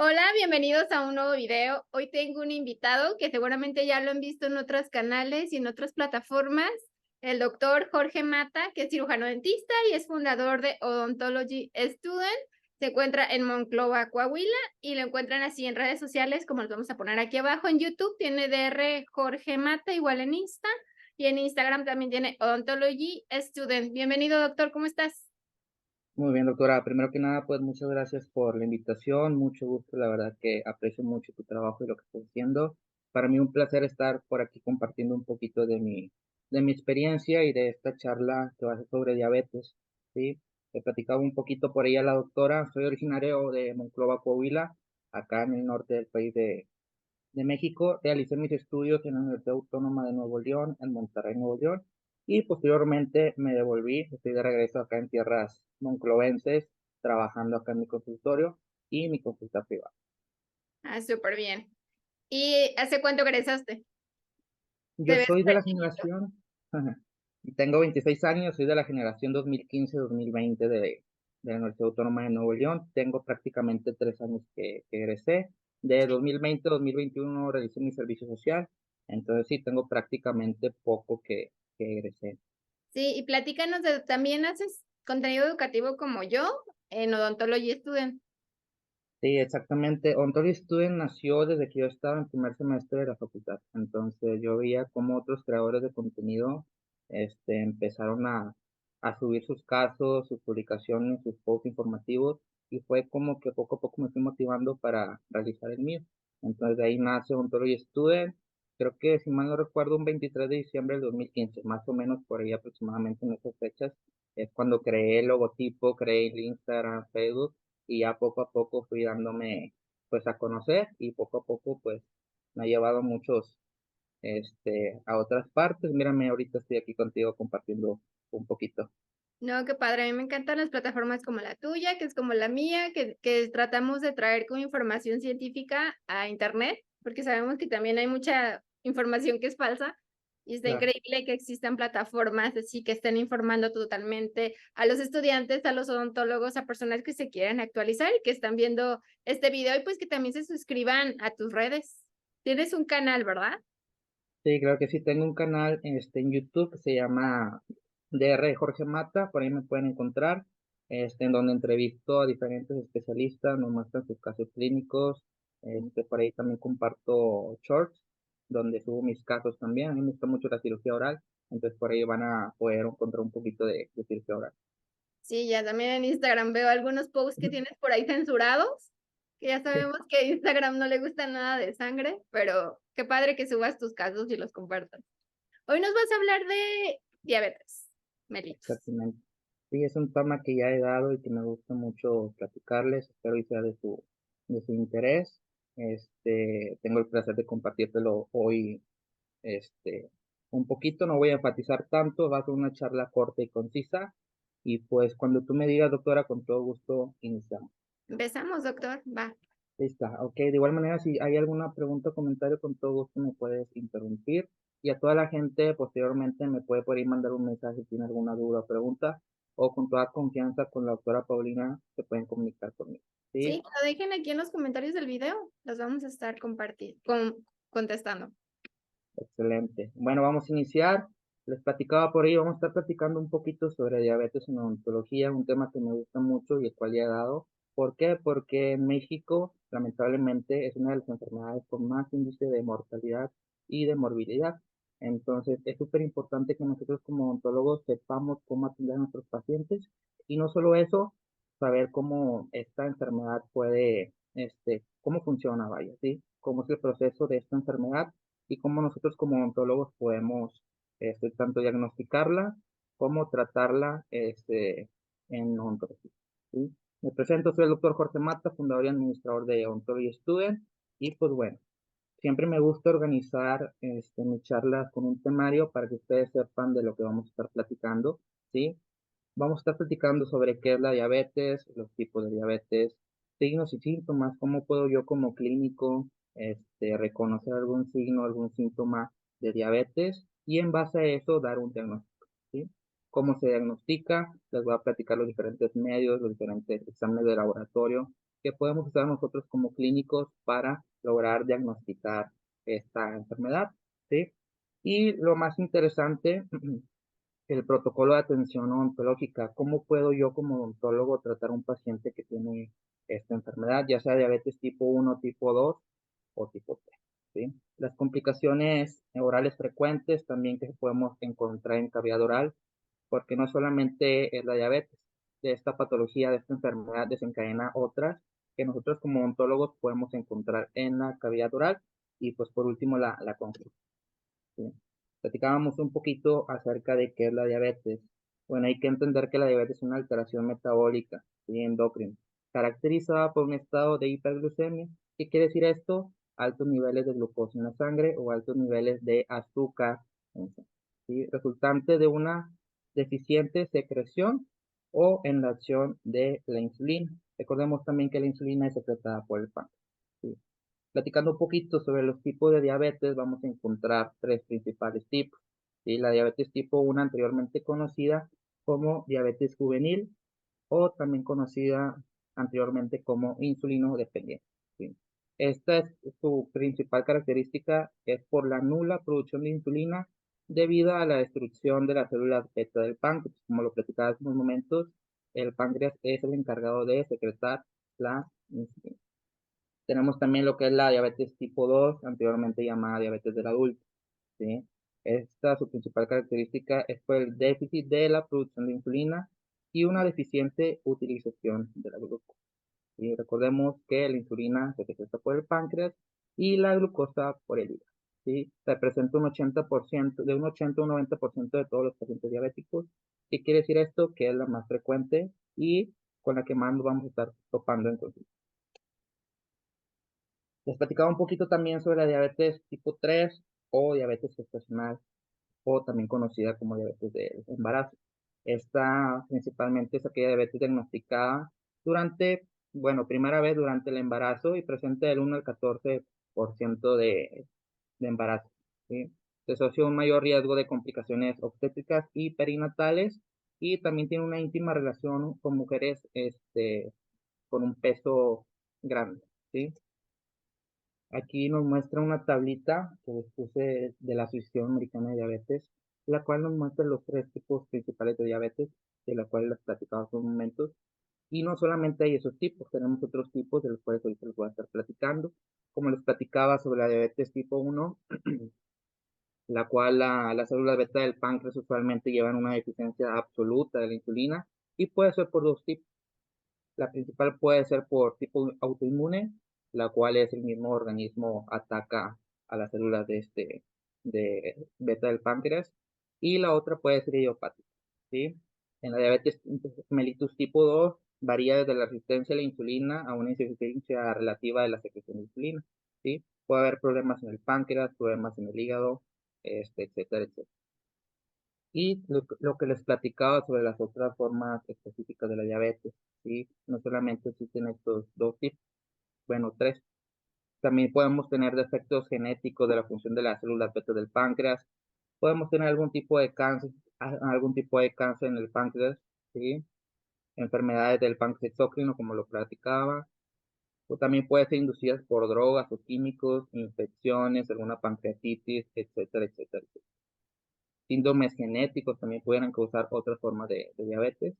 Hola, bienvenidos a un nuevo video. Hoy tengo un invitado que seguramente ya lo han visto en otros canales y en otras plataformas, el doctor Jorge Mata, que es cirujano dentista y es fundador de Odontology Student. Se encuentra en Monclova, Coahuila, y lo encuentran así en redes sociales, como los vamos a poner aquí abajo en YouTube. Tiene DR Jorge Mata, igual en Insta, y en Instagram también tiene Odontology Student. Bienvenido, doctor, ¿cómo estás? Muy bien, doctora. Primero que nada, pues muchas gracias por la invitación. Mucho gusto, la verdad que aprecio mucho tu trabajo y lo que estás haciendo. Para mí un placer estar por aquí compartiendo un poquito de mi experiencia y de esta charla que va a ser sobre diabetes, ¿sí? He platicado un poquito por ella la doctora. Soy originario de Monclova, Coahuila, acá en el norte del país de México. Realicé mis estudios en la Universidad Autónoma de Nuevo León, en Monterrey, Nuevo León, y posteriormente me devolví, estoy de regreso acá en tierras monclovenses, trabajando acá en mi consultorio y mi consulta privada. Ah, súper bien. ¿Y hace cuánto egresaste? Yo Te ves soy de súper la chiquito. generación, y tengo 26 años, soy de la generación 2015-2020 de la Universidad Autónoma de Nuevo León. Tengo prácticamente 3 años que egresé. De Sí. 2020 a 2021 realicé mi servicio social, entonces sí, tengo prácticamente poco que egresé. Sí, y platícanos ¿también haces contenido educativo como yo en Odontology Student? Sí, exactamente. Ontology Student nació desde que yo estaba en primer semestre de la facultad. Entonces yo veía cómo otros creadores de contenido empezaron a subir sus casos, sus publicaciones, sus posts informativos, y fue como que poco a poco me fui motivando para realizar el mío. Entonces de ahí nace Ontology Student. Creo que, si mal no recuerdo, un 23 de diciembre del 2015, más o menos por ahí aproximadamente en esas fechas, es cuando creé el logotipo, creé el Instagram, Facebook, y ya poco a poco fui dándome pues a conocer, y poco a poco pues me ha llevado muchos a otras partes. Mírame, ahorita estoy aquí contigo compartiendo un poquito. No, qué padre. A mí me encantan las plataformas como la tuya, que es como la mía, que tratamos de traer como información científica a Internet, porque sabemos que también hay mucha información que es falsa. Y está Claro. increíble que existan plataformas así que estén informando totalmente a los estudiantes, a los odontólogos, a personas que se quieran actualizar y que están viendo este video y pues que también se suscriban a tus redes. Tienes un canal, ¿verdad? Sí, claro que sí, tengo un canal en YouTube que se llama DR Jorge Mata, por ahí me pueden encontrar, en donde entrevisto a diferentes especialistas, nos muestran sus casos clínicos. Por ahí también comparto shorts, donde subo mis casos también. A mí me gusta mucho la cirugía oral, entonces por ahí van a poder encontrar un poquito de cirugía oral. Sí, ya también en Instagram veo algunos posts que Ujú. tienes por ahí censurados, que ya Sí, sabemos que a Instagram no le gusta nada de sangre, pero qué padre que subas tus casos y los compartas. Hoy nos vas a hablar de diabetes mellitus. exactamente. Sí, es un tema que ya he dado y que me gusta mucho platicarles, espero y sea de su interés. Tengo el placer de compartírtelo hoy, este, un poquito. No voy a enfatizar tanto, va a ser una charla corta y concisa, y pues cuando tú me digas, doctora, con todo gusto iniciamos. Empezamos, doctor. Va. Lista, ok. De igual manera, si hay alguna pregunta o comentario, con todo gusto me puedes interrumpir. Y a toda la gente, posteriormente, me puede por ahí mandar un mensaje si tiene alguna duda o pregunta, o con toda confianza con la doctora Paulina se pueden comunicar conmigo. Sí, ¿Sí? que lo dejen aquí en los comentarios del video. Los vamos a estar compartiendo, contestando. Excelente. Bueno, vamos a iniciar. Les platicaba por ahí, vamos a estar platicando un poquito sobre diabetes en odontología, un tema que me gusta mucho y el cual ya he dado. ¿Por qué? Porque en México, lamentablemente, es una de las enfermedades con más índice de mortalidad y de morbilidad. Entonces, es súper importante que nosotros como odontólogos sepamos cómo atender a nuestros pacientes, y no solo eso, saber cómo esta enfermedad puede, cómo funciona, vaya, ¿sí? Cómo es el proceso de esta enfermedad y cómo nosotros como odontólogos podemos, tanto diagnosticarla como tratarla, en odontología, ¿sí? Me presento, soy el doctor Jorge Mata, fundador y administrador de Odontology Student, y pues bueno, siempre me gusta organizar, mis charlas con un temario para que ustedes sepan de lo que vamos a estar platicando, ¿sí? Vamos a estar platicando sobre qué es la diabetes, los tipos de diabetes, signos y síntomas, cómo puedo yo como clínico, reconocer algún signo, algún síntoma de diabetes, y en base a eso dar un diagnóstico, ¿sí? ¿Cómo se diagnostica? Les voy a platicar los diferentes medios, los diferentes exámenes de laboratorio que podemos usar nosotros como clínicos para lograr diagnosticar esta enfermedad, ¿sí? Y lo más interesante, el protocolo de atención odontológica. ¿Cómo puedo yo como odontólogo tratar a un paciente que tiene esta enfermedad, ya sea diabetes tipo 1, tipo 2 o tipo 3? ¿Sí? Las complicaciones orales frecuentes también que podemos encontrar en cavidad oral, porque no solamente es la diabetes, de esta patología, de esta enfermedad desencadena otras que nosotros como odontólogos podemos encontrar en la cavidad oral y pues por último la consulta. ¿Sí? Platicábamos un poquito acerca de qué es la diabetes. Bueno, hay que entender que la diabetes es una alteración metabólica y endocrina, caracterizada por un estado de hiperglucemia. ¿Qué quiere decir esto? Altos niveles de glucosa en la sangre o altos niveles de azúcar en sangre, ¿sí? Resultante de una deficiente secreción o en la acción de la insulina. Recordemos también que la insulina es secretada por el páncreas. ¿Sí? Platicando un poquito sobre los tipos de diabetes, vamos a encontrar tres principales tipos. ¿Sí? La diabetes tipo 1, anteriormente conocida como diabetes juvenil, o también conocida anteriormente como insulino dependiente. ¿Sí? Esta es su principal característica, es por la nula producción de insulina debido a la destrucción de las células beta del páncreas. Como lo platicaba hace unos momentos, el páncreas es el encargado de secretar la insulina. Tenemos también lo que es la diabetes tipo 2, anteriormente llamada diabetes del adulto, ¿sí? Esta, su principal característica es por el déficit de la producción de insulina y una deficiente utilización de la glucosa. Y recordemos que la insulina se secreta por el páncreas y la glucosa por el hígado, ¿sí? Representa un 80%, de un 80 a un 90% de todos los pacientes diabéticos. ¿Qué quiere decir esto? Que es la más frecuente y con la que más nos vamos a estar topando entonces. Les platicaba un poquito también sobre la diabetes tipo 3 o diabetes gestacional o también conocida como diabetes de embarazo. Esta principalmente es aquella diabetes diagnosticada durante, bueno, primera vez durante el embarazo y presente del 1 al 14% de embarazo, ¿sí? Se asocia un mayor riesgo de complicaciones obstétricas y perinatales y también tiene una íntima relación con mujeres con un peso grande, ¿sí? Aquí nos muestra una tablita que les puse de la Asociación Americana de Diabetes, la cual nos muestra los tres tipos principales de diabetes, de la cual les platicaba hace un momento. Y no solamente hay esos tipos, tenemos otros tipos de los cuales ahorita les voy a estar platicando. Como les platicaba sobre la diabetes tipo 1, la cual las células beta del páncreas usualmente llevan una deficiencia absoluta de la insulina y puede ser por dos tipos. La principal puede ser por tipo autoinmune, la cual es el mismo organismo ataca a las células de beta del páncreas, y la otra puede ser idiopática, ¿sí? En la diabetes mellitus tipo 2 varía desde la resistencia a la insulina a una insuficiencia relativa de la secreción de insulina, ¿sí? Puede haber problemas en el páncreas, problemas en el hígado, etcétera, etcétera. Y lo que les platicaba sobre las otras formas específicas de la diabetes, ¿sí? No solamente existen estos dos tipos, bueno, tres. También podemos tener defectos genéticos de la función de las células beta del páncreas. Podemos tener algún tipo de cáncer en el páncreas, ¿sí? Enfermedades del páncreas exócrino, como lo platicaba. O también puede ser inducidas por drogas o químicos, infecciones, alguna pancreatitis, etcétera, etcétera, etcétera. Síndromes genéticos también pudieran causar otras formas de diabetes.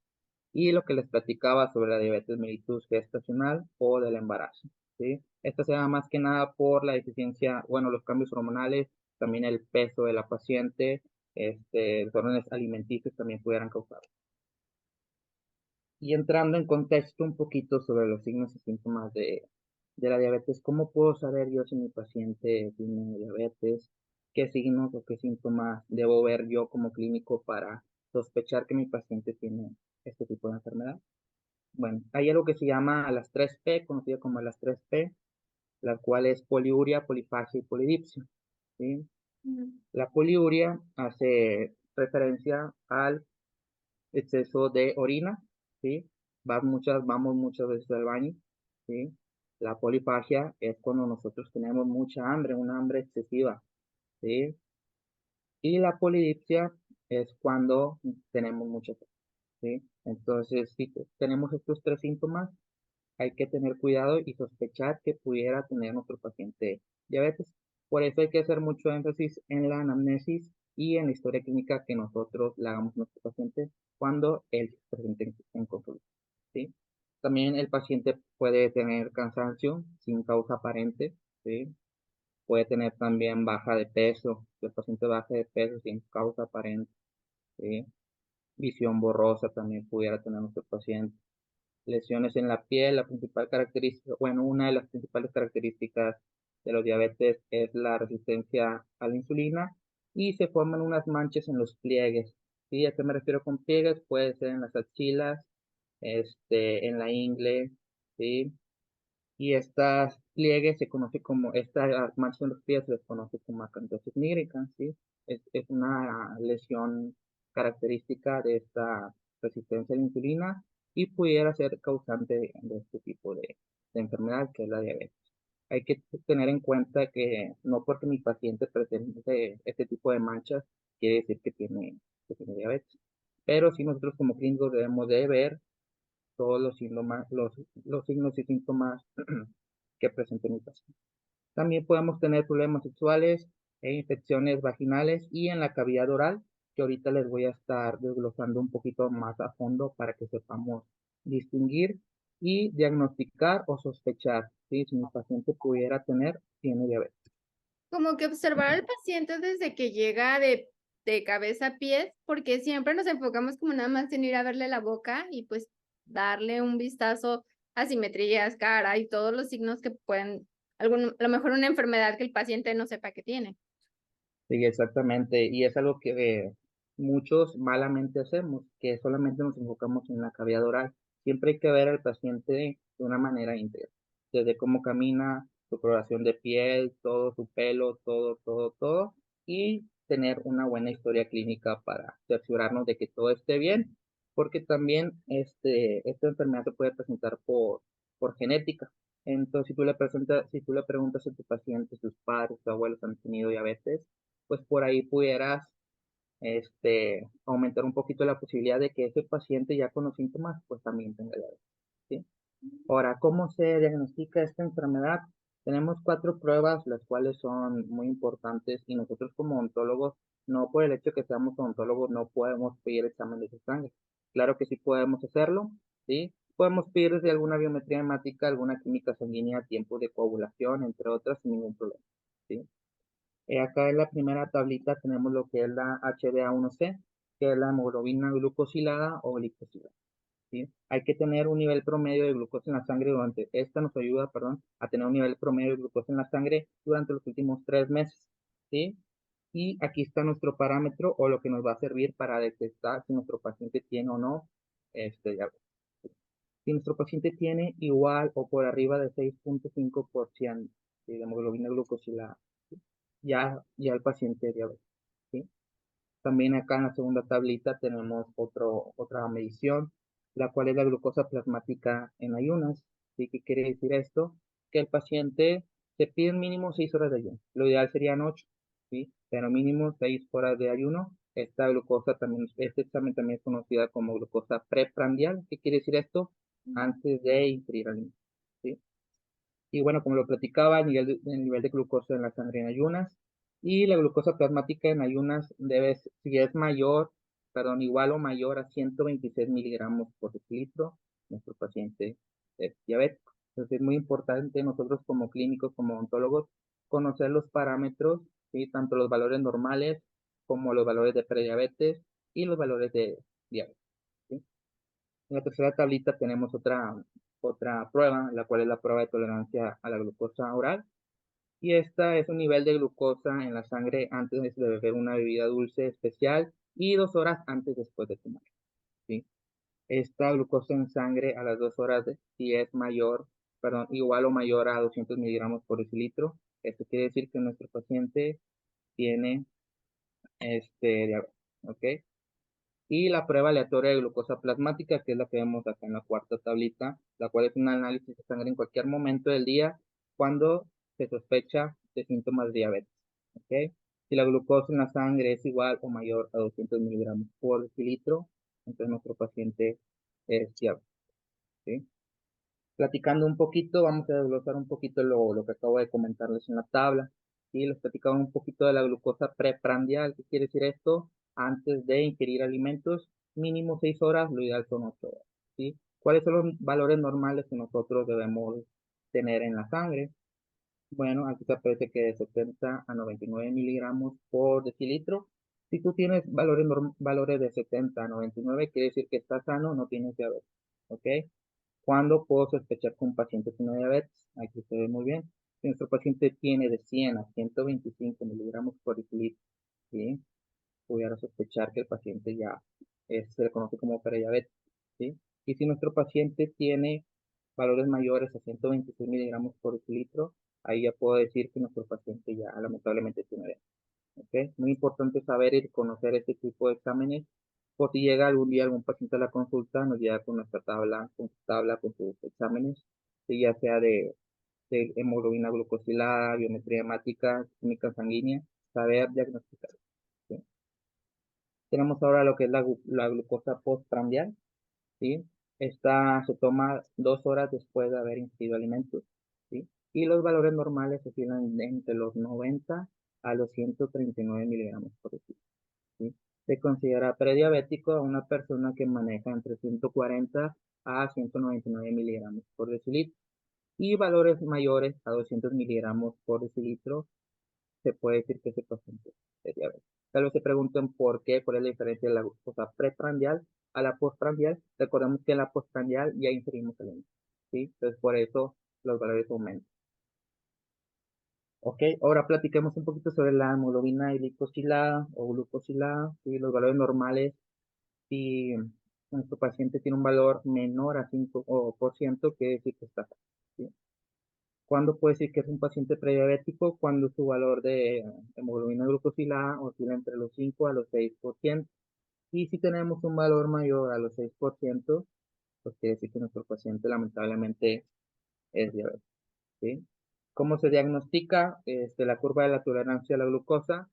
Y lo que les platicaba sobre la diabetes mellitus gestacional o del embarazo, ¿sí? Esta se da más que nada por la deficiencia, bueno, los cambios hormonales, también el peso de la paciente, desórdenes alimenticios también pudieran causar. Y entrando en contexto un poquito sobre los signos y síntomas de la diabetes, ¿cómo puedo saber yo si mi paciente tiene diabetes? ¿Qué signos o qué síntomas debo ver yo como clínico para sospechar que mi paciente tiene este tipo de enfermedad? Bueno, hay algo que se llama las 3P, conocido como las 3P, la cual es poliuria, polifagia y polidipsia, ¿sí? La poliuria hace referencia al exceso de orina, ¿sí? Vamos muchas veces al baño, ¿sí? La polifagia es cuando nosotros tenemos mucha hambre, una hambre excesiva, ¿sí? Y la polidipsia es cuando tenemos mucha sed, ¿sí? Entonces, si tenemos estos tres síntomas, hay que tener cuidado y sospechar que pudiera tener nuestro paciente diabetes. Por eso hay que hacer mucho énfasis en la anamnesis y en la historia clínica que nosotros le hagamos a nuestro paciente cuando él se presente en consulta, ¿sí? También el paciente puede tener cansancio sin causa aparente, ¿sí? Puede tener también baja de peso, que el paciente baje de peso sin causa aparente, ¿sí? Visión borrosa también pudiera tener nuestro paciente. Lesiones en la piel, la principal característica, bueno, una de las principales características de los diabetes es la resistencia a la insulina y se forman unas manchas en los pliegues. ¿Sí? ¿A qué me refiero con pliegues? Puede ser en las axilas, en la ingle, ¿sí? Y estas pliegues se conoce como, estas manchas en los pies se les conoce como acantosis nigricans, ¿sí? Es una lesión característica de esta resistencia a la insulina y pudiera ser causante de este tipo de enfermedad que es la diabetes. Hay que tener en cuenta que no porque mi paciente presente este tipo de manchas quiere decir que tiene diabetes. Pero sí nosotros como clínicos debemos de ver todos los síntomas, los signos y síntomas que presenten mi paciente. También podemos tener problemas sexuales e infecciones vaginales y en la cavidad oral, que ahorita les voy a estar desglosando un poquito más a fondo para que sepamos distinguir y diagnosticar o sospechar, ¿sí? Si mi paciente pudiera tiene diabetes. Como que observar al paciente desde que llega de cabeza a pies, porque siempre nos enfocamos como nada más en ir a verle la boca y pues darle un vistazo a simetrías, cara y todos los signos que pueden, a lo mejor una enfermedad que el paciente no sepa que tiene. Sí, exactamente. Y es algo que muchos malamente hacemos, que solamente nos enfocamos en la cavidad oral. Siempre hay que ver al paciente de una manera íntegra, desde cómo camina, su coloración de piel, todo su pelo, todo, todo, todo, y tener una buena historia clínica para cerciorarnos de que todo esté bien, porque también esta enfermedad se puede presentar por genética. Entonces, si tú le preguntas a tu paciente, sus padres, sus abuelos han tenido diabetes, pues por ahí pudieras aumentar un poquito la posibilidad de que ese paciente ya con los síntomas pues también tenga diabetes, ¿sí? Ahora, ¿cómo se diagnostica esta enfermedad? Tenemos 4 pruebas, las cuales son muy importantes y nosotros como odontólogos, no por el hecho de que seamos odontólogos, no podemos pedir exámenes de sangre. Claro que sí podemos hacerlo, ¿sí? Podemos pedir desde alguna biometría hemática, alguna química sanguínea, tiempo de coagulación, entre otras, sin ningún problema, ¿sí? Acá en la primera tablita tenemos lo que es la HbA1c, que es la hemoglobina glucosilada o glicosilada, ¿sí? Hay que tener un nivel promedio de glucosa en la sangre esta nos ayuda, perdón, a tener un nivel promedio de glucosa en la sangre durante los últimos 3 meses, ¿sí? Y aquí está nuestro parámetro o lo que nos va a servir para detectar si nuestro paciente tiene o no diabetes. Si nuestro paciente tiene igual o por arriba de 6.5% de hemoglobina glucosilada, ya el paciente diabético, ¿sí? También acá en la segunda tablita tenemos otra medición, la cual es la glucosa plasmática en ayunas, ¿sí? ¿Qué quiere decir esto? Que el paciente se pide mínimo 6 horas de ayuno, lo ideal serían 8, ¿sí? Pero mínimo 6 horas de ayuno. Esta glucosa también, este examen también es conocida como glucosa preprandial. ¿Qué quiere decir esto? Antes de ingerir alimento, ¿sí? Y bueno, como lo platicaba, el nivel de glucosa en la sangre en ayunas y la glucosa plasmática en ayunas si es mayor, perdón, igual o mayor a 126 miligramos por decilitro, nuestro paciente es diabético. Entonces es muy importante nosotros como clínicos, como odontólogos, conocer los parámetros, ¿sí? Tanto los valores normales como los valores de prediabetes y los valores de diabetes, ¿sí? En la tercera tablita tenemos otra prueba, la cual es la prueba de tolerancia a la glucosa oral. Y esta es un nivel de glucosa en la sangre antes de beber una bebida dulce especial y 2 horas antes después de tomar, ¿sí? Esta glucosa en sangre a las 2 horas, si es mayor, perdón, igual o mayor a 200 miligramos por decilitro, esto quiere decir que nuestro paciente tiene diabetes, ¿ok? Y la prueba aleatoria de glucosa plasmática, que es la que vemos acá en la cuarta tablita, la cual es un análisis de sangre en cualquier momento del día cuando se sospecha de síntomas de diabetes, ¿ok? Si la glucosa en la sangre es igual o mayor a 200 miligramos por decilitro, entonces nuestro paciente es diabético, ¿sí? Platicando un poquito, vamos a desglosar un poquito lo que acabo de comentarles en la tabla. ¿Sí? Les platicaba un poquito de la glucosa preprandial. ¿Qué quiere decir esto? Antes de ingerir alimentos, mínimo 6 horas, lo ideal son 8 horas. ¿Sí? ¿Cuáles son los valores normales que nosotros debemos tener en la sangre? Bueno, aquí te aparece que de 70 a 99 miligramos por decilitro. Si tú tienes valores de 70 a 99, quiere decir que estás sano, no tienes diabetes. ¿Ok? ¿Cuándo puedo sospechar que un paciente tiene diabetes? Aquí se ve muy bien. Si nuestro paciente tiene de 100 a 125 miligramos por decilitro, ¿sí? Pudiera sospechar que el paciente ya se le conoce como prediabetes, ¿sí? Y si nuestro paciente tiene valores mayores a 126 miligramos por decilitro, ahí ya puedo decir que nuestro paciente ya lamentablemente tiene diabetes. ¿Ok? Muy importante saber y conocer este tipo de exámenes, por si llega algún día algún paciente a la consulta, nos llega con nuestra tabla, con su tabla, con sus exámenes, sí, ya sea de hemoglobina glucosilada, biometría hemática, química sanguínea, saber diagnosticar. ¿Sí? Tenemos ahora lo que es la glucosa postprandial, ¿sí? Esta se toma 2 horas después de haber ingerido alimentos, ¿sí? Y los valores normales oscilan entre los 90 a los 139 miligramos por decilitro, ¿sí? Se considera prediabético a una persona que maneja entre 140 a 199 miligramos por decilitro y valores mayores a 200 miligramos por decilitro, se puede decir que ese paciente es diabético. Tal vez se pregunten por qué, cuál es la diferencia de la glucosa preprandial a la postprandial. Recordemos que en la postprandial ya ingerimos alimentos, ¿sí? Entonces por eso los valores aumentan. Ok, ahora platiquemos un poquito sobre la hemoglobina glicosilada o glucosilada, ¿sí? Los valores normales. Si nuestro paciente tiene un valor menor a 5%, quiere decir que está sano, ¿sí? ¿Cuándo puede decir que es un paciente prediabético? Cuando su valor de hemoglobina glucosilada oscila entre los 5 a los 6%. Y si tenemos un valor mayor a los 6%, pues quiere decir que nuestro paciente lamentablemente es diabético, ¿sí? ¿Cómo se diagnostica? La curva de la tolerancia a la glucosa.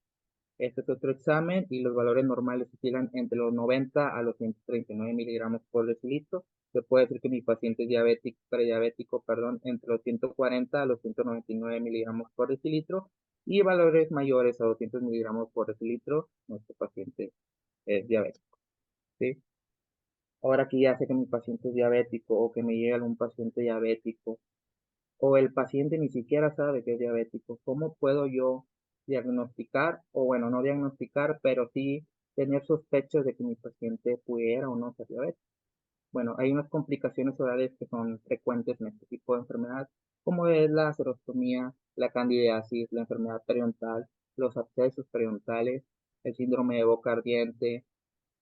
Este es otro examen y los valores normales oscilan entre los 90 a los 139 miligramos por decilitro. Se puede decir que mi paciente es diabético, prediabético, perdón, entre los 140 a los 199 miligramos por decilitro y valores mayores a 200 miligramos por decilitro, nuestro paciente es diabético, ¿sí? Ahora que ya sé que mi paciente es diabético o que me llega algún paciente diabético o el paciente ni siquiera sabe que es diabético, ¿cómo puedo yo diagnosticar, o bueno, no diagnosticar, pero sí tener sospechas de que mi paciente pudiera o no ser diabético? Bueno, hay unas complicaciones orales que son frecuentes en este tipo de enfermedad, como es la serostomía, la candidiasis, la enfermedad periodontal, los abscesos periodontales, el síndrome de boca ardiente,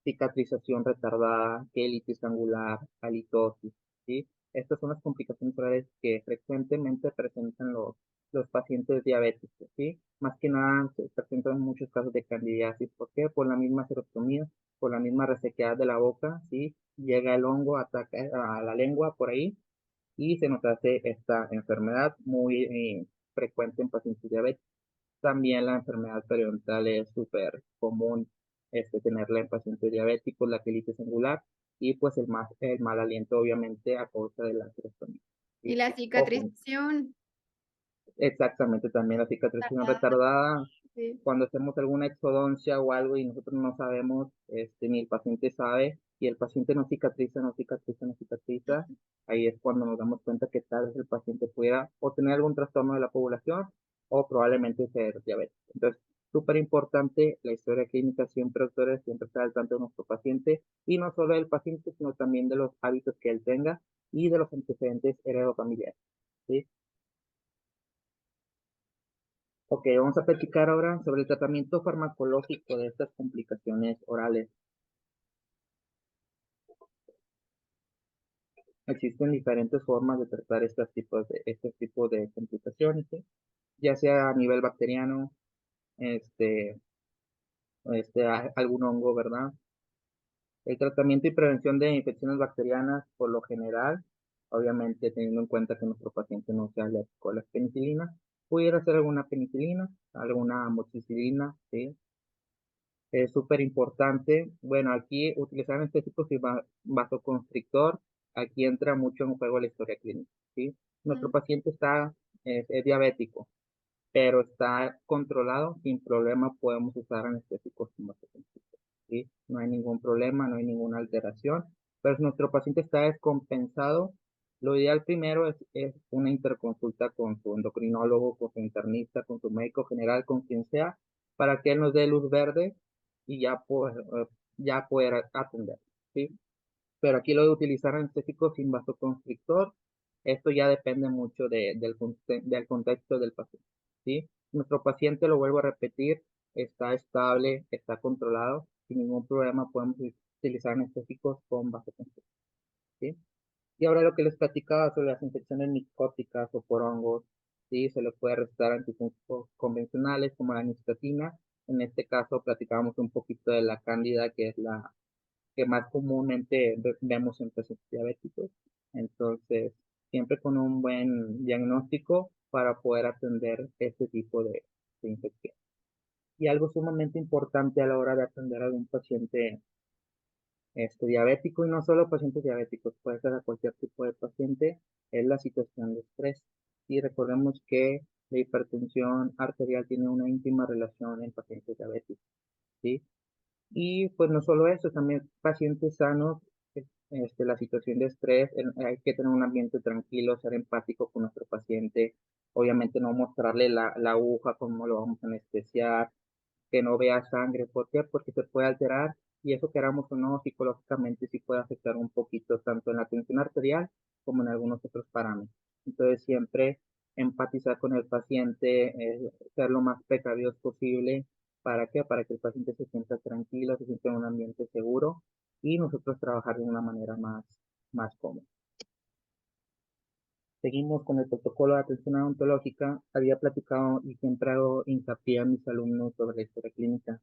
cicatrización retardada, quelitis angular, halitosis, ¿sí? Estas son las complicaciones orales que frecuentemente presentan los pacientes diabéticos, ¿sí? Más que nada se presentan muchos casos de candidiasis. ¿Por qué? Por la misma serostomía, por la misma resequedad de la boca, ¿sí? Llega el hongo, ataca a la lengua por ahí y se nos hace esta enfermedad muy frecuente en pacientes diabéticos. También la enfermedad periodontal es súper común tenerla en pacientes diabéticos, la quelitis angular y pues el mal aliento obviamente a causa de la tirostomía, Y ¿sí? la Ojo, cicatrización. exactamente también la cicatrización Tardada, retardada, sí. cuando hacemos alguna exodoncia o algo y nosotros no sabemos, ni el paciente sabe, y el paciente no cicatriza, no cicatriza, no cicatriza, ahí es cuando nos damos cuenta que tal vez el paciente pueda o tener algún trastorno de la población o probablemente ser diabético. Entonces, súper importante la historia clínica, siempre, doctores, siempre estar al tanto de nuestro paciente, y no solo del paciente, sino también de los hábitos que él tenga y de los antecedentes heredofamiliares, ¿sí? Ok, vamos a platicar ahora sobre el tratamiento farmacológico de estas complicaciones orales. Existen diferentes formas de tratar estos tipos de complicaciones, ¿sí? Ya sea a nivel bacteriano, este, algún hongo, ¿verdad? El tratamiento y prevención de infecciones bacterianas, por lo general, obviamente teniendo en cuenta que nuestro paciente no sea alérgico a las penicilinas, pudiera ser alguna penicilina, alguna amoxicilina, ¿sí? Es súper importante. Bueno, aquí utilizar anestésicos y vasoconstrictor aquí entra mucho en juego la historia clínica, ¿sí? Nuestro Mm. paciente es diabético, pero está controlado, sin problema podemos usar anestésicos quimioterapéuticos, ¿sí? No hay ningún problema, no hay ninguna alteración, pero si nuestro paciente está descompensado, lo ideal primero es una interconsulta con su endocrinólogo, con su internista, con su médico general, con quien sea, para que él nos dé luz verde y ya poder atender, ¿sí? Pero aquí lo de utilizar anestésicos sin vasoconstrictor, esto ya depende mucho del contexto del paciente, ¿sí? Nuestro paciente, lo vuelvo a repetir, está estable, está controlado, sin ningún problema podemos utilizar anestésicos con vasoconstrictor, ¿sí? Y ahora lo que les platicaba sobre las infecciones micóticas o por hongos, ¿sí? Se le puede recetar antifúngicos convencionales como la nistatina. En este caso platicábamos un poquito de la cándida, que es la que más comúnmente vemos en pacientes diabéticos. Entonces, siempre con un buen diagnóstico para poder atender este tipo de infección. Y algo sumamente importante a la hora de atender a un paciente diabético, y no solo pacientes diabéticos, puede ser a cualquier tipo de paciente, es la situación de estrés. Y recordemos que la hipertensión arterial tiene una íntima relación en pacientes diabéticos, ¿sí? Y pues no solo eso, también pacientes sanos, la situación de estrés, hay que tener un ambiente tranquilo, ser empático con nuestro paciente, obviamente no mostrarle la aguja, cómo lo vamos a anestesiar, que no vea sangre. ¿Por qué? Porque se puede alterar, y eso queramos o no, psicológicamente sí puede afectar un poquito tanto en la tensión arterial como en algunos otros parámetros. Entonces siempre empatizar con el paciente, ser lo más precavidos posible. ¿Para qué? Para que el paciente se sienta tranquilo, se sienta en un ambiente seguro y nosotros trabajar de una manera más cómoda. Seguimos con el protocolo de atención odontológica. Había platicado y siempre hago hincapié a mis alumnos sobre la historia clínica.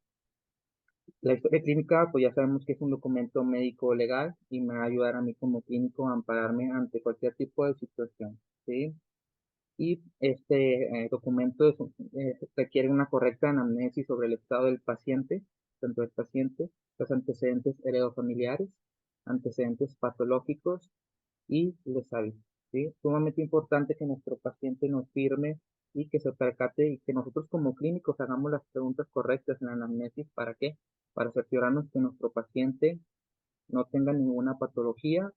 La historia clínica, pues ya sabemos que es un documento médico legal y me va a ayudar a mí como clínico a ampararme ante cualquier tipo de situación, ¿sí? Y este documento requiere una correcta anamnesis sobre el estado del paciente, tanto del paciente, los antecedentes heredofamiliares, antecedentes patológicos y los hábitos, ¿sí? Sumamente importante que nuestro paciente nos firme y que se percate y que nosotros como clínicos hagamos las preguntas correctas en la anamnesis. ¿Para qué? Para cerciorarnos que nuestro paciente no tenga ninguna patología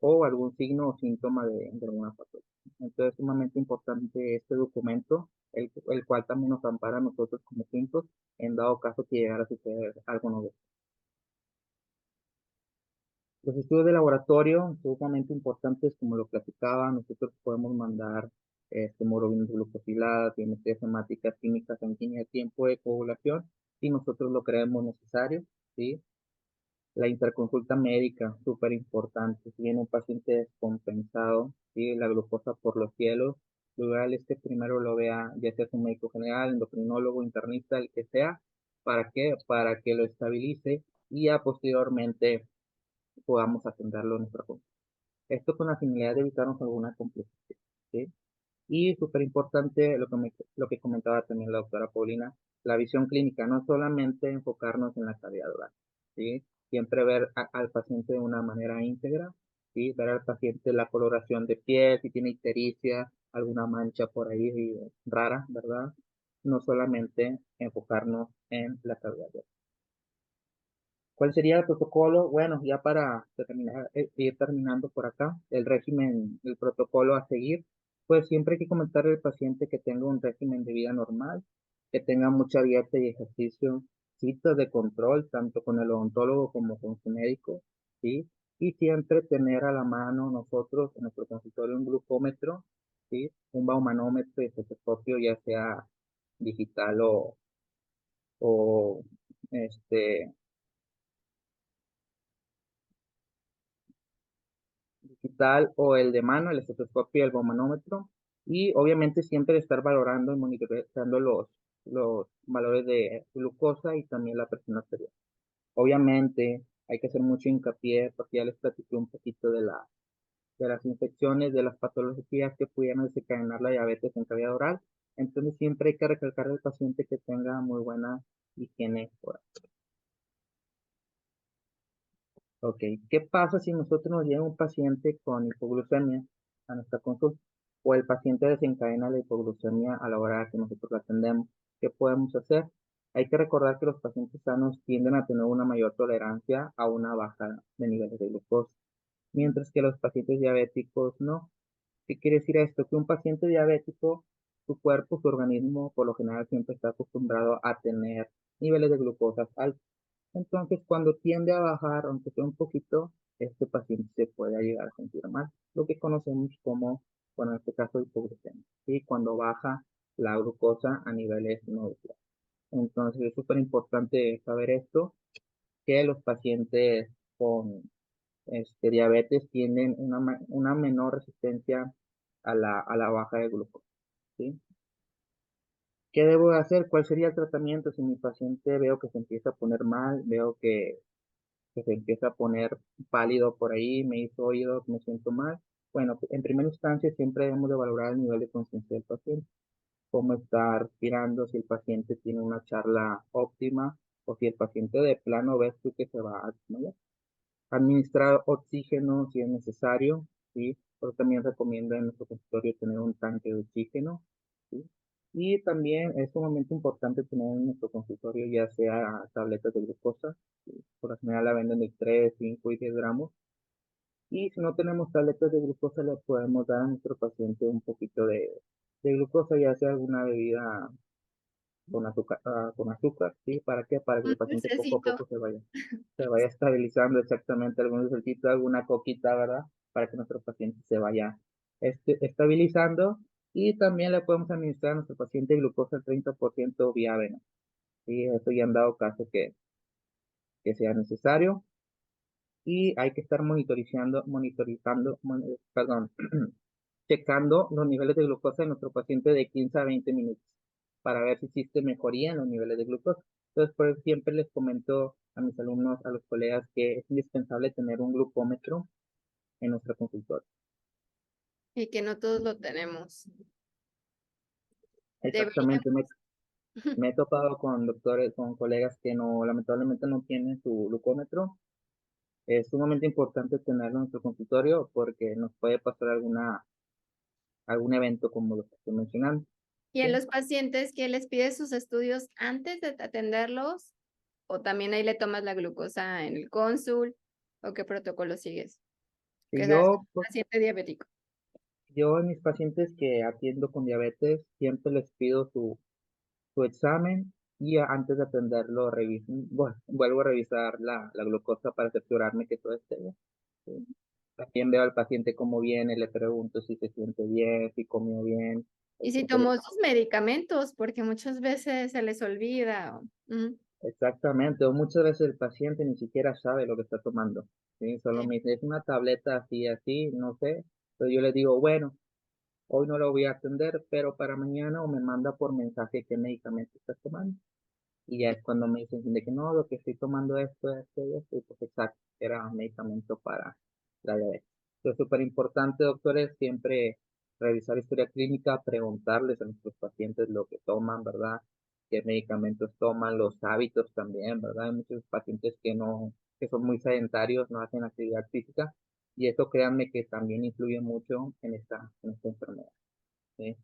o algún signo o síntoma de alguna patología. Entonces es sumamente importante este documento, el cual también nos ampara a nosotros como clínicos en dado caso que llegara a suceder algo novedoso. Los estudios de laboratorio, sumamente importantes, como lo platicaba, nosotros podemos mandar hemoglobina glucosilada, biometría hemática, química sanguínea, tiempo de coagulación, si nosotros lo creemos necesario, ¿sí? La interconsulta médica, súper importante. Si viene un paciente descompensado, ¿sí? La glucosa por los cielos, lo ideal es que primero lo vea ya sea su médico general, endocrinólogo, internista, el que sea. ¿Para qué? Para que lo estabilice y ya posteriormente podamos atenderlo en nuestra consulta. Esto con la finalidad de evitarnos alguna complicación, ¿sí? Y súper importante lo que comentaba también la doctora Paulina, la visión clínica, no solamente enfocarnos en la cavidad oral, ¿sí? Siempre ver al paciente de una manera íntegra, ¿sí? Ver al paciente la coloración de piel, si tiene ictericia, alguna mancha por ahí rara, ¿verdad? No solamente enfocarnos en la cavidad oral. ¿Cuál sería el protocolo? Bueno, ya para terminar, ir terminando por acá, el régimen, el protocolo a seguir, pues siempre hay que comentarle al paciente que tenga un régimen de vida normal, que tenga mucha dieta y ejercicio, citas de control, tanto con el odontólogo como con su médico, ¿sí? Y siempre tener a la mano nosotros en nuestro consultorio un glucómetro, ¿sí? Un baumanómetro y estetoscopio, ya sea digital o este digital o el de mano, el estetoscopio y el gomanómetro. Y obviamente siempre estar valorando y monitoreando los valores de glucosa y también la presión arterial. Obviamente hay que hacer mucho hincapié, porque ya les platiqué un poquito de las infecciones, de las patologías que pudieran desencadenar la diabetes en cavidad oral. Entonces siempre hay que recalcar al paciente que tenga muy buena higiene oral. Ok, ¿qué pasa si nosotros nos llega un paciente con hipoglucemia a nuestra consulta? O el paciente desencadena la hipoglucemia a la hora que nosotros la atendemos. ¿Qué podemos hacer? Hay que recordar que los pacientes sanos tienden a tener una mayor tolerancia a una baja de niveles de glucosa, mientras que los pacientes diabéticos no. ¿Qué quiere decir esto? Que un paciente diabético, su cuerpo, su organismo, por lo general siempre está acostumbrado a tener niveles de glucosa altos. Entonces, cuando tiende a bajar, aunque sea un poquito, este paciente se puede llegar a sentir mal, lo que conocemos como, bueno, en este caso, hipoglucemia, ¿sí? Cuando baja la glucosa a niveles no deseados. Entonces, es súper importante saber esto, que los pacientes con diabetes tienen una menor resistencia a la baja de glucosa, ¿sí? ¿Qué debo de hacer? ¿Cuál sería el tratamiento si mi paciente veo que se empieza a poner mal, veo que se empieza a poner pálido por ahí, me hizo oído, me siento mal? Bueno, en primera instancia siempre debemos de valorar el nivel de conciencia del paciente, cómo está respirando, si el paciente tiene una charla óptima o si el paciente de plano ves tú que se va a desmayar. Administrar oxígeno si es necesario, ¿sí? Pero también recomiendo en nuestro consultorio tener un tanque de oxígeno, ¿sí? Y también es sumamente importante tener en nuestro consultorio ya sea tabletas de glucosa, ¿sí? Por lo general la venden de 3, 5 y 10 gramos. Y si no tenemos tabletas de glucosa, le podemos dar a nuestro paciente un poquito de glucosa, ya sea alguna bebida con azúcar, ¿sí? ¿Para qué? Para que Un el paciente poco a dulcecito. poco se vaya estabilizando exactamente algún dulcecito, alguna coquita, ¿verdad? Para que nuestro paciente se vaya estabilizando. Y también le podemos administrar a nuestro paciente glucosa al 30% vía avena. ¿Sí? Eso ya han dado caso que sea necesario. Y hay que estar perdón, checando los niveles de glucosa de nuestro paciente de 15 a 20 minutos para ver si existe mejoría en los niveles de glucosa. Entonces, por eso siempre les comento a mis alumnos, a los colegas, que es indispensable tener un glucómetro en nuestra consultorio. Y que no todos lo tenemos. Exactamente, Deberíamos. me he topado con doctores, con colegas que no, lamentablemente no tienen su glucómetro. Es sumamente importante tenerlo en nuestro consultorio porque nos puede pasar algún evento como lo que estoy mencionando. Y en ¿Sí? los pacientes que les pides sus estudios antes de atenderlos, o también ahí le tomas la glucosa en el cónsul, o qué protocolo sigues, que Y seas yo, paciente diabético. yo en mis pacientes que atiendo con diabetes siempre les pido su examen y antes de atenderlo bueno, vuelvo a revisar la glucosa para asegurarme que todo esté bien. ¿Sí? También veo al paciente cómo viene, le pregunto si se siente bien, si comió bien. Y si tomó sus medicamentos, porque muchas veces se les olvida. Exactamente, o muchas veces el paciente ni siquiera sabe lo que está tomando. ¿Sí? Solo Sí. me dice, es una tableta así, así, no sé. Entonces yo le digo, bueno, hoy no lo voy a atender, pero para mañana o me manda por mensaje qué medicamento está tomando. Y ya es cuando me dicen de que no, lo que estoy tomando esto y esto, y pues exacto, era un medicamento para la diabetes. Es súper importante, doctores, siempre revisar historia clínica, preguntarles a nuestros pacientes lo que toman, ¿verdad? Qué medicamentos toman, los hábitos también, ¿verdad? Hay muchos pacientes que son muy sedentarios, no hacen actividad física, y eso créanme que también influye mucho en esta enfermedad, ¿sí?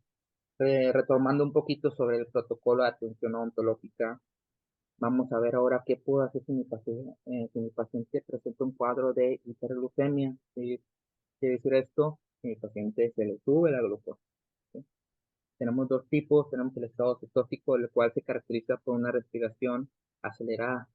Retomando un poquito sobre el protocolo de atención odontológica, vamos a ver ahora qué puedo hacer si mi paciente presenta un cuadro de hiperglucemia. ¿Sí? Quiere decir esto, si mi paciente se le sube la glucosa. ¿Sí? Tenemos dos tipos, tenemos el estado cetóxico, el cual se caracteriza por una respiración acelerada.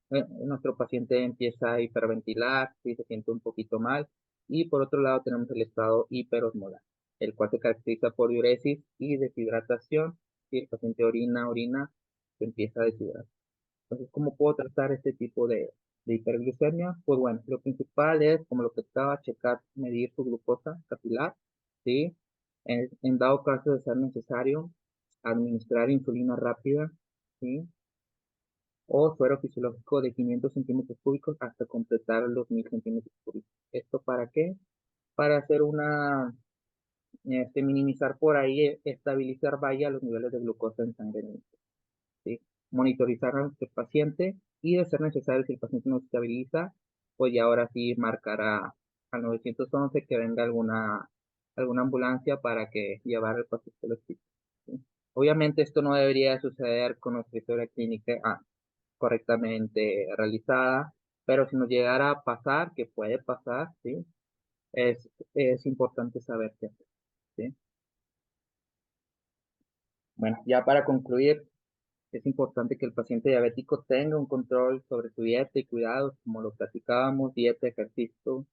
Nuestro paciente empieza a hiperventilar, ¿sí? Se siente un poquito mal. Y por otro lado tenemos el estado hiperosmolar, el cual se caracteriza por diuresis y deshidratación. Si el paciente orina, se empieza a deshidratar. Entonces, ¿cómo puedo tratar este tipo de hiperglucemia? Pues bueno, lo principal es, como lo que estaba, checar, medir su glucosa capilar, ¿sí? En dado caso de ser necesario, administrar insulina rápida, ¿sí? O suero fisiológico de 500 centímetros cúbicos hasta completar los 1000 centímetros cúbicos. ¿Esto para qué? Para hacer minimizar por ahí, estabilizar, vaya, los niveles de glucosa en sangre. ¿Sí? Monitorizar a nuestro paciente y de ser necesario, si el paciente no se estabiliza, pues ya ahora sí marcará al 911 que venga alguna ambulancia para que llevar al paciente al hospital. ¿Sí? Obviamente esto no debería suceder con nuestra historia clínica correctamente realizada, pero si nos llegara a pasar, que puede pasar, ¿sí? Es importante saber qué hacer, ¿sí? Bueno, ya para concluir, es importante que el paciente diabético tenga un control sobre su dieta y cuidados, como lo platicábamos, dieta, ejercicio,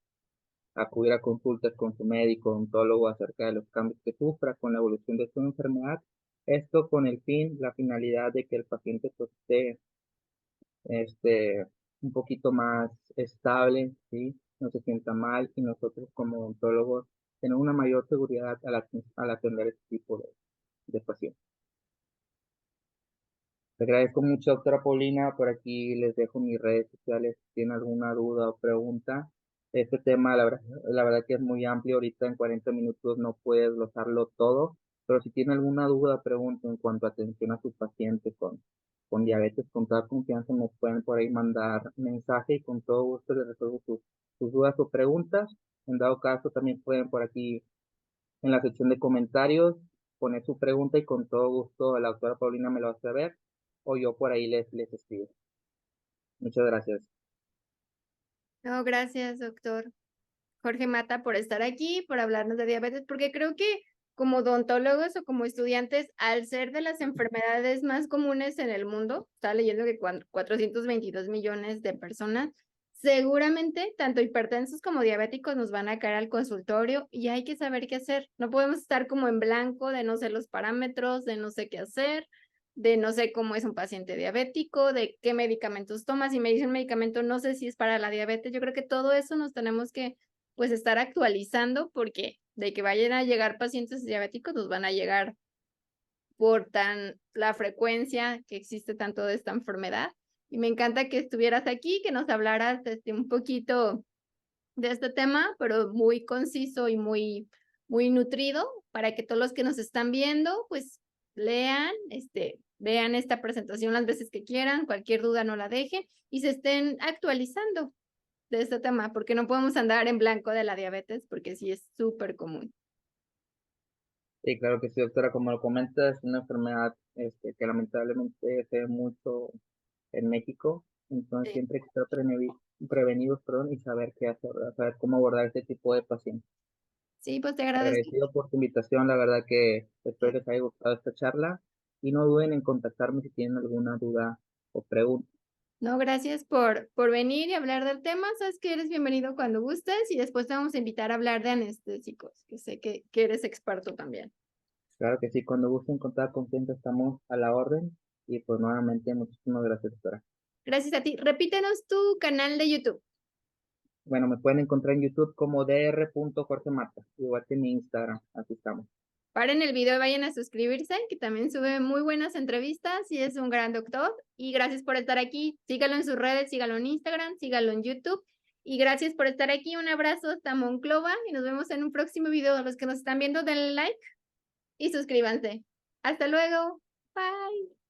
acudir a consultas con su médico, odontólogo acerca de los cambios que sufra con la evolución de su enfermedad. Esto con el fin, la finalidad de que el paciente pues, esté un poquito más estable, ¿sí? No se sienta mal y nosotros como odontólogos tenemos una mayor seguridad al atender este tipo de pacientes. Te agradezco mucho, doctora Paulina. Por aquí les dejo mis redes sociales si tienen alguna duda o pregunta. Este tema, la verdad que es muy amplio. Ahorita en 40 minutos no puedes glosarlo todo, pero si tienen alguna duda o pregunta en cuanto a atención a su paciente con diabetes, con toda confianza, me pueden por ahí mandar mensaje y con todo gusto les resuelvo sus dudas o preguntas. En dado caso, también pueden por aquí en la sección de comentarios poner su pregunta y con todo gusto la doctora Paulina me lo hace saber o yo por ahí les escribo. Muchas gracias. No, gracias, doctor Jorge Mata, por estar aquí, por hablarnos de diabetes, porque creo que como odontólogos o como estudiantes, al ser de las enfermedades más comunes en el mundo, estaba leyendo que 422 millones de personas, seguramente tanto hipertensos como diabéticos nos van a caer al consultorio y hay que saber qué hacer. No podemos estar como en blanco de no sé los parámetros, de no sé qué hacer, de no sé cómo es un paciente diabético, de qué medicamentos toma. Si me dice un medicamento, no sé si es para la diabetes. Yo creo que todo eso nos tenemos que pues estar actualizando porque de que vayan a llegar pacientes diabéticos, nos van a llegar por la frecuencia que existe tanto de esta enfermedad. Y me encanta que estuvieras aquí, que nos hablaras un poquito de este tema, pero muy conciso y muy nutrido para que todos los que nos están viendo, pues lean, vean esta presentación las veces que quieran, cualquier duda no la dejen y se estén actualizando de este tema, porque no podemos andar en blanco de la diabetes, porque sí es súper común. Sí, claro que sí, doctora. Como lo comenta, es una enfermedad que lamentablemente se ve mucho en México. Entonces Sí, siempre hay que estar prevenidos, perdón, y saber qué hacer, ¿verdad? Saber cómo abordar este tipo de pacientes. sí, pues te agradezco. Agradecido por tu invitación, la verdad que espero les haya gustado esta charla y no duden en contactarme si tienen alguna duda o pregunta. No, gracias por venir y hablar del tema. Sabes que eres bienvenido cuando gustes y después te vamos a invitar a hablar de anestésicos, que sé que eres experto también. Claro que sí, cuando gusten contar con quien estamos a la orden. Y pues nuevamente, muchísimas gracias, doctora. Gracias a ti. Repítenos tu canal de YouTube. Bueno, me pueden encontrar en YouTube como dr.jorgemata, igual que en mi Instagram, así estamos. Paren el video y vayan a suscribirse, que también sube muy buenas entrevistas y es un gran doctor. Y gracias por estar aquí. Sígalo en sus redes, sígalo en Instagram, sígalo en YouTube. Y gracias por estar aquí. Un abrazo hasta Monclova y nos vemos en un próximo video. A los que nos están viendo, denle like y suscríbanse. Hasta luego. Bye.